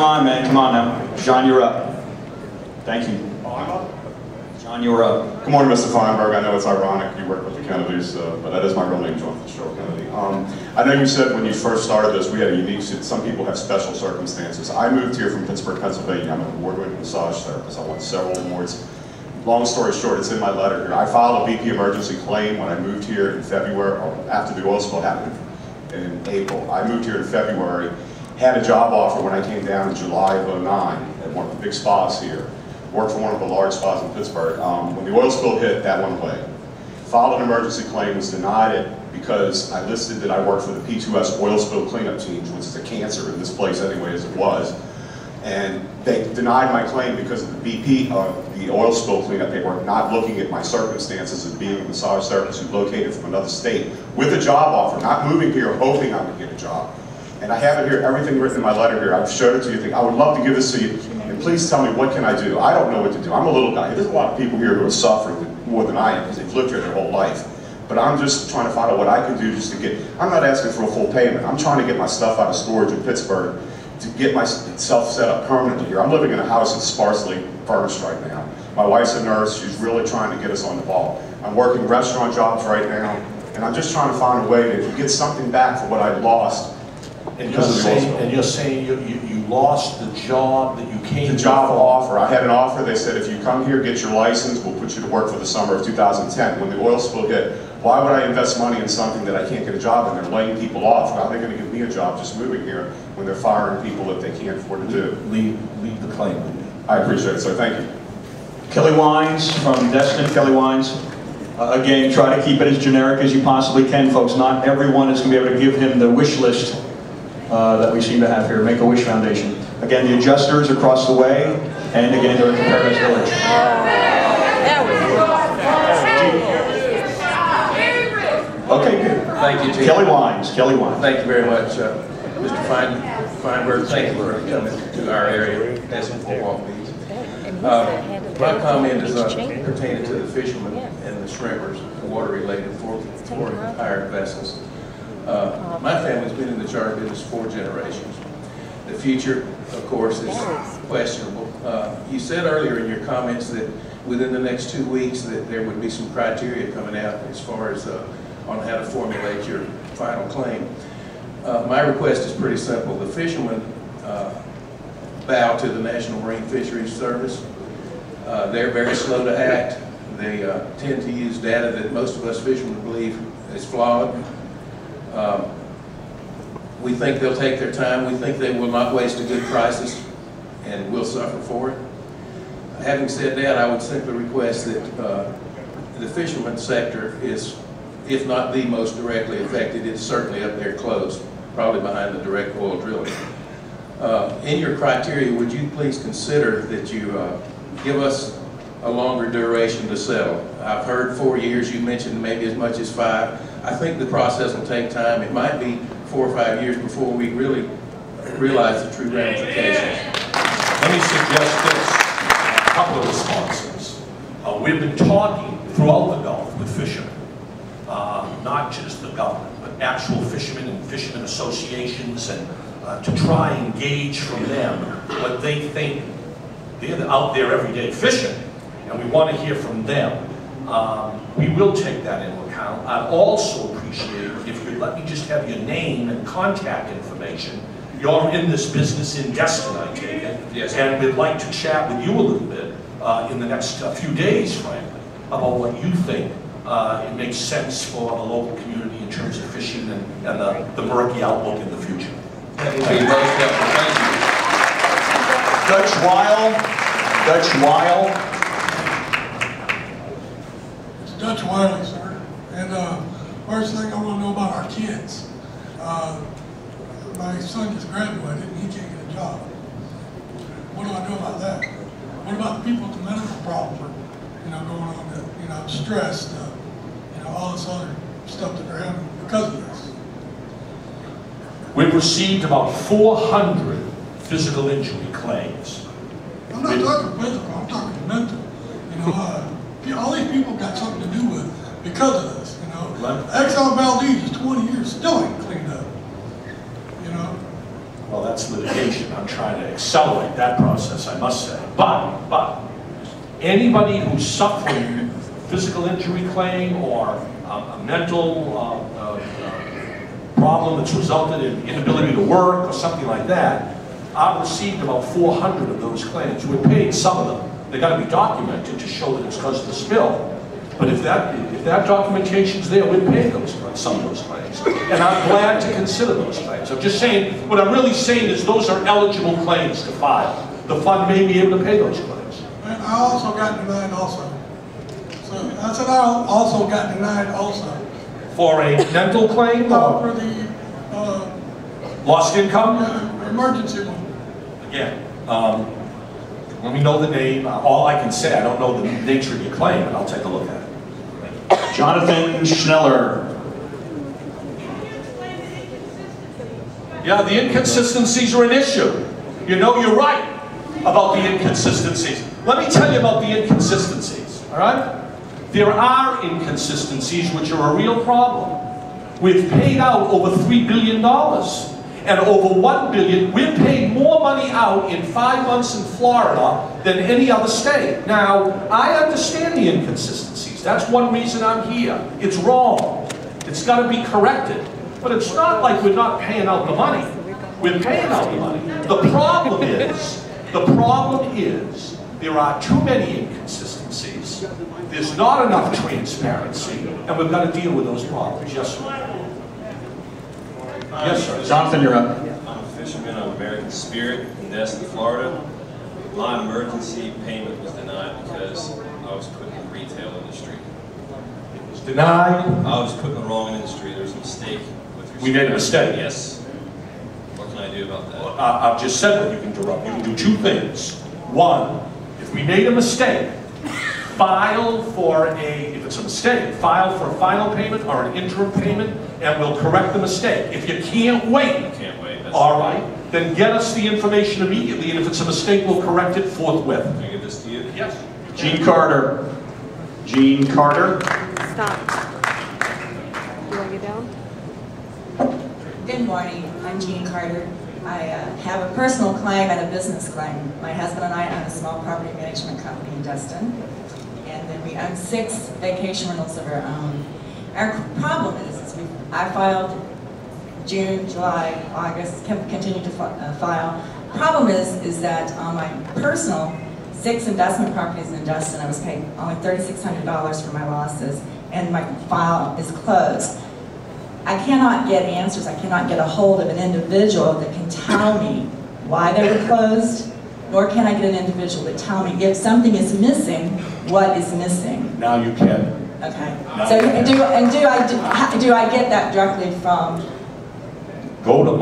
on, man. Come on now. John, you're up. Thank you. Oh, I'm up? John, you're up. Good morning, Mr. Feinberg. I know it's ironic you work with the Kennedys, but that is my real name, John Fitzgerald Kennedy. I know you said when you first started this, we had a unique, some people have special circumstances. I moved here from Pittsburgh, Pennsylvania. I'm an award-winning massage therapist. I won several awards. Long story short, it's in my letter here. I filed a BP emergency claim when I moved here in February, or after the oil spill happened in April. I moved here in February, had a job offer when I came down in July of '09 at one of the big spas here. Worked for one of the large spas in Pittsburgh. When the oil spill hit, that went away. Filed an emergency claim, was denied it because I listed that I worked for the P2S oil spill cleanup teams, which is a cancer in this place anyway as it was. And they denied my claim because of the BP of the oil spill cleanup. They were not looking at my circumstances as being a massage therapist who located from another state with a job offer, not moving here hoping I would get a job. And I have it here, everything written in my letter here. I've showed it to you. I would love to give this to you. And please tell me, what can I do? I don't know what to do. I'm a little guy. There's a lot of people here who are suffering more than I am because they've lived here their whole life. But I'm just trying to find out what I can do just to get, I'm not asking for a full payment. I'm trying to get my stuff out of storage in Pittsburgh to get myself set up permanently here. I'm living in a house that's sparsely furnished right now. My wife's a nurse. She's really trying to get us on the ball. I'm working restaurant jobs right now, and I'm just trying to find a way to get something back for what I lost. And you're saying you lost the job that you came to? The job offer. I had an offer. They said, if you come here, get your license, we'll put you to work for the summer of 2010. When the oil spill hit, why would I invest money in something that I can't get a job in? They're laying people off. How are they going to give me a job just moving here when they're firing people that they can't afford to do? Leave the claim. I appreciate it, sir. Thank you. Kelly Wines from Destin. Kelly Wines. Again, try to keep it as generic as you possibly can, folks. Not everyone is going to be able to give him the wish list that we seem to have here. Make-A-Wish Foundation. Again, the adjusters across the way, and again, they're at the Paradise Village. Okay, good. Thank you, Chief. Kelly Wines. Kelly Wines. Thank you very much, Mr. Feinberg. Thank you for coming to our area, asking for walk meetings. My comment is pertaining to the fishermen and the shrimpers, water-related foreign-hired vessels. My family's been in the charter business 4 generations. The future, of course, is questionable. You said earlier in your comments that within the next 2 weeks that there would be some criteria coming out as far as on how to formulate your final claim. My request is pretty simple. The fishermen bow to the National Marine Fisheries Service. They're very slow to act. They tend to use data that most of us fishermen believe is flawed. We think they'll take their time. We think they will not waste a good crisis, and we'll suffer for it. Having said that, I would simply request that the fisherman sector is, if not the most directly affected, it's certainly up there close, probably behind the direct oil drilling. In your criteria, would you please consider that you give us a longer duration to settle? I've heard 4 years. You mentioned maybe as much as 5. I think the process will take time. It might be 4 or 5 years before we really realize the true ramifications. Let me suggest this, a couple of responses. We've been talking throughout the Gulf with fishermen, not just the government, but actual fishermen and fishermen associations, and to try and gauge from them what they think. They're out there every day fishing, and we want to hear from them. We will take that into account. I'd also appreciate if you'd let me just have your name and contact information. You're in this business in Destin, I take it. Yes. And we'd like to chat with you a little bit in the next few days, frankly, about what you think it makes sense for the local community in terms of fishing and the murky outlook in the future. That would be most helpful. Thank you. Dutch Weil. Dutch Weil. It's Dutch Wiley, sir. And first thing I want to know about our kids. My son just graduated and he can't get a job. What do I do about that? What about the people with the medical problems, going on that, stressed, all this other stuff that they're having because of this? We've received about 400 physical injury claims. I'm not talking physical, I'm talking mental. All these people got something to do with because of this. Exxon Valdez is 20 years, still ain't cleaned up. Well, that's litigation. I'm trying to accelerate that process, I must say. But anybody who's suffering physical injury claim or a mental problem that's resulted in inability to work or something like that, I've received about 400 of those claims. We've paid some of them. They've got to be documented to show that it's because of the spill. But if that documentation's there, we've paid some of those claims. And I'm glad to consider those claims. I'm just saying, what I'm really saying is those are eligible claims to file. The fund may be able to pay those claims. And I also got denied also. So I said I also got denied also. For a mental claim? For the lost income? Emergency one. Again, let me know the name. All I can say, I don't know the nature of your claim, and I'll take a look at it. Jonathan Schneller. Yeah, the inconsistencies are an issue. You know, you're right about the inconsistencies. Let me tell you about the inconsistencies, all right? There are inconsistencies which are a real problem. We've paid out over $3 billion. And over $1 billion, we've paid more money out in 5 months in Florida than any other state. Now, I understand the inconsistencies. That's one reason I'm here. It's wrong. It's got to be corrected. But it's not like we're not paying out the money. We're paying out the money. The problem is, there are too many inconsistencies. There's not enough transparency, and we've got to deal with those problems. Yes, sir. Yes, sir. Jonathan, you're up. I'm a fisherman of American Spirit in Destin, Florida. My emergency payment was denied because I was put in the retail industry. It was denied. I was put in the wrong industry. There was a mistake with respect. We made a mistake. Yes. What can I do about that? Well, I've just said that you can do two things. One, if we made a mistake, file for if it's a mistake, file for a final payment or an interim payment, and we'll correct the mistake. If you can't wait, all right, then get us the information immediately, and if it's a mistake, we'll correct it forthwith. Can I give this to you? Yes. Gene Carter. Gene Carter. Stop. You want to get down? Good morning. I'm Jean Carter. I have a personal claim and a business claim. My husband and I own a small property management company in Destin, and then we own 6 vacation rentals of our own. Our problem is I filed June, July, August, continue to file. Problem is that on my personal 6 investment properties in Destin, I was paid only $3,600 for my losses, and my file is closed. I cannot get answers. I cannot get a hold of an individual that can tell me why they were closed, nor can I get an individual that tell me if something is missing, what is missing. Now you can. Okay. So do I get that directly from? Go to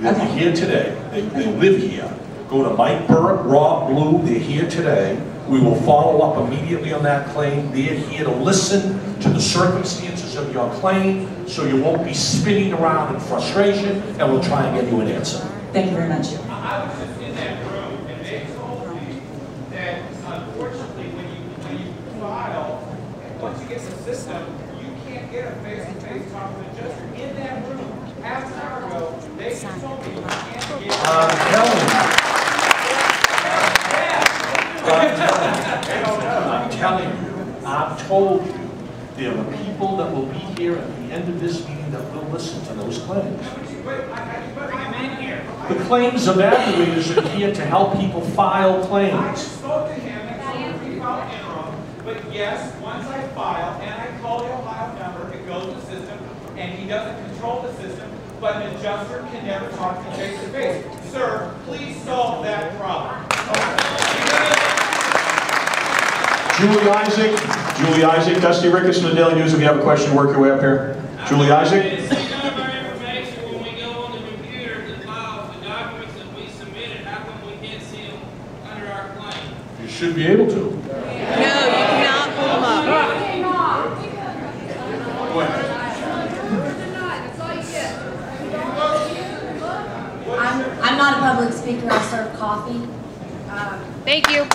they're here today. They live here. Go to Mike Burke, Rob Blue. They're here today. We will follow up immediately on that claim. They're here to listen to the circumstances of your claim, so you won't be spinning around in frustration, and we'll try and get you an answer. Thank you very much. I was just in that room, and they told me that unfortunately, when you file, once you get the system, you can't get a face-to-face talk with the judge. In that room, half an hour ago, they told me you can't get. I'm telling you, I've told you, there are people that will be here at the end of this meeting that will listen to those claims. The claims evaluators are here to help people file I claims. spoke to him and told him to file interim, but yes, once I file and I call the Ohio number, it goes to the system, and he doesn't control the system, but an adjuster can never talk to face to face. Sir, please solve that problem. Julie Isaac, Dusty Ricketson, the Daily News. If you have a question, work your way up here. Julie Isaac. See, none of our information when we go on the computer to file the documents that we submitted. How come we can't see them under our claim? You should be able to. No, you cannot pull them up. Go ahead. I'm not a public speaker. I serve coffee. Thank you.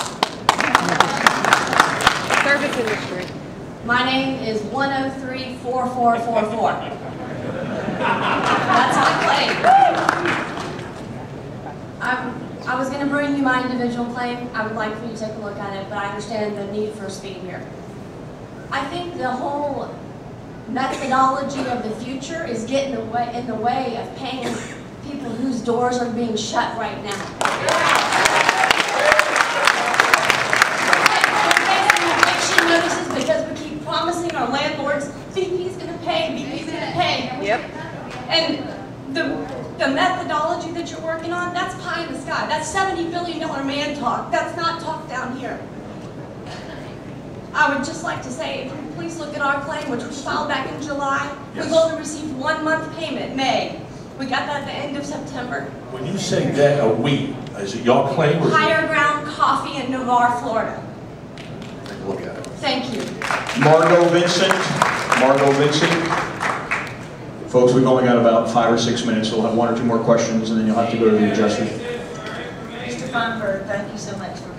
Service industry. My name is 1034444. That's my claim. I was going to bring you my individual claim. I would like for you to take a look at it, but I understand the need for speed here. I think the whole methodology of the future is getting in the way of paying people whose doors are being shut right now. Eviction notices because we keep promising our landlords, BP's going to pay, BP's going to pay. Yep. And the methodology that you're working on, that's pie in the sky. That's $70 billion man talk. That's not talk down here. I would just like to say, if you please look at our claim, which was filed back in July. Yes. We've only received 1 month payment, May. We got that at the end of September. When you say that, is it your claim? Or Higher Ground Coffee in Navarre, Florida. Take a look at it. Thank you. Margot Vincent. Margot Vincent. Folks, we've only got about 5 or 6 minutes, so we'll have 1 or 2 more questions, and then you'll have to go to the adjuster. Mr. Feinberg, thank you so much for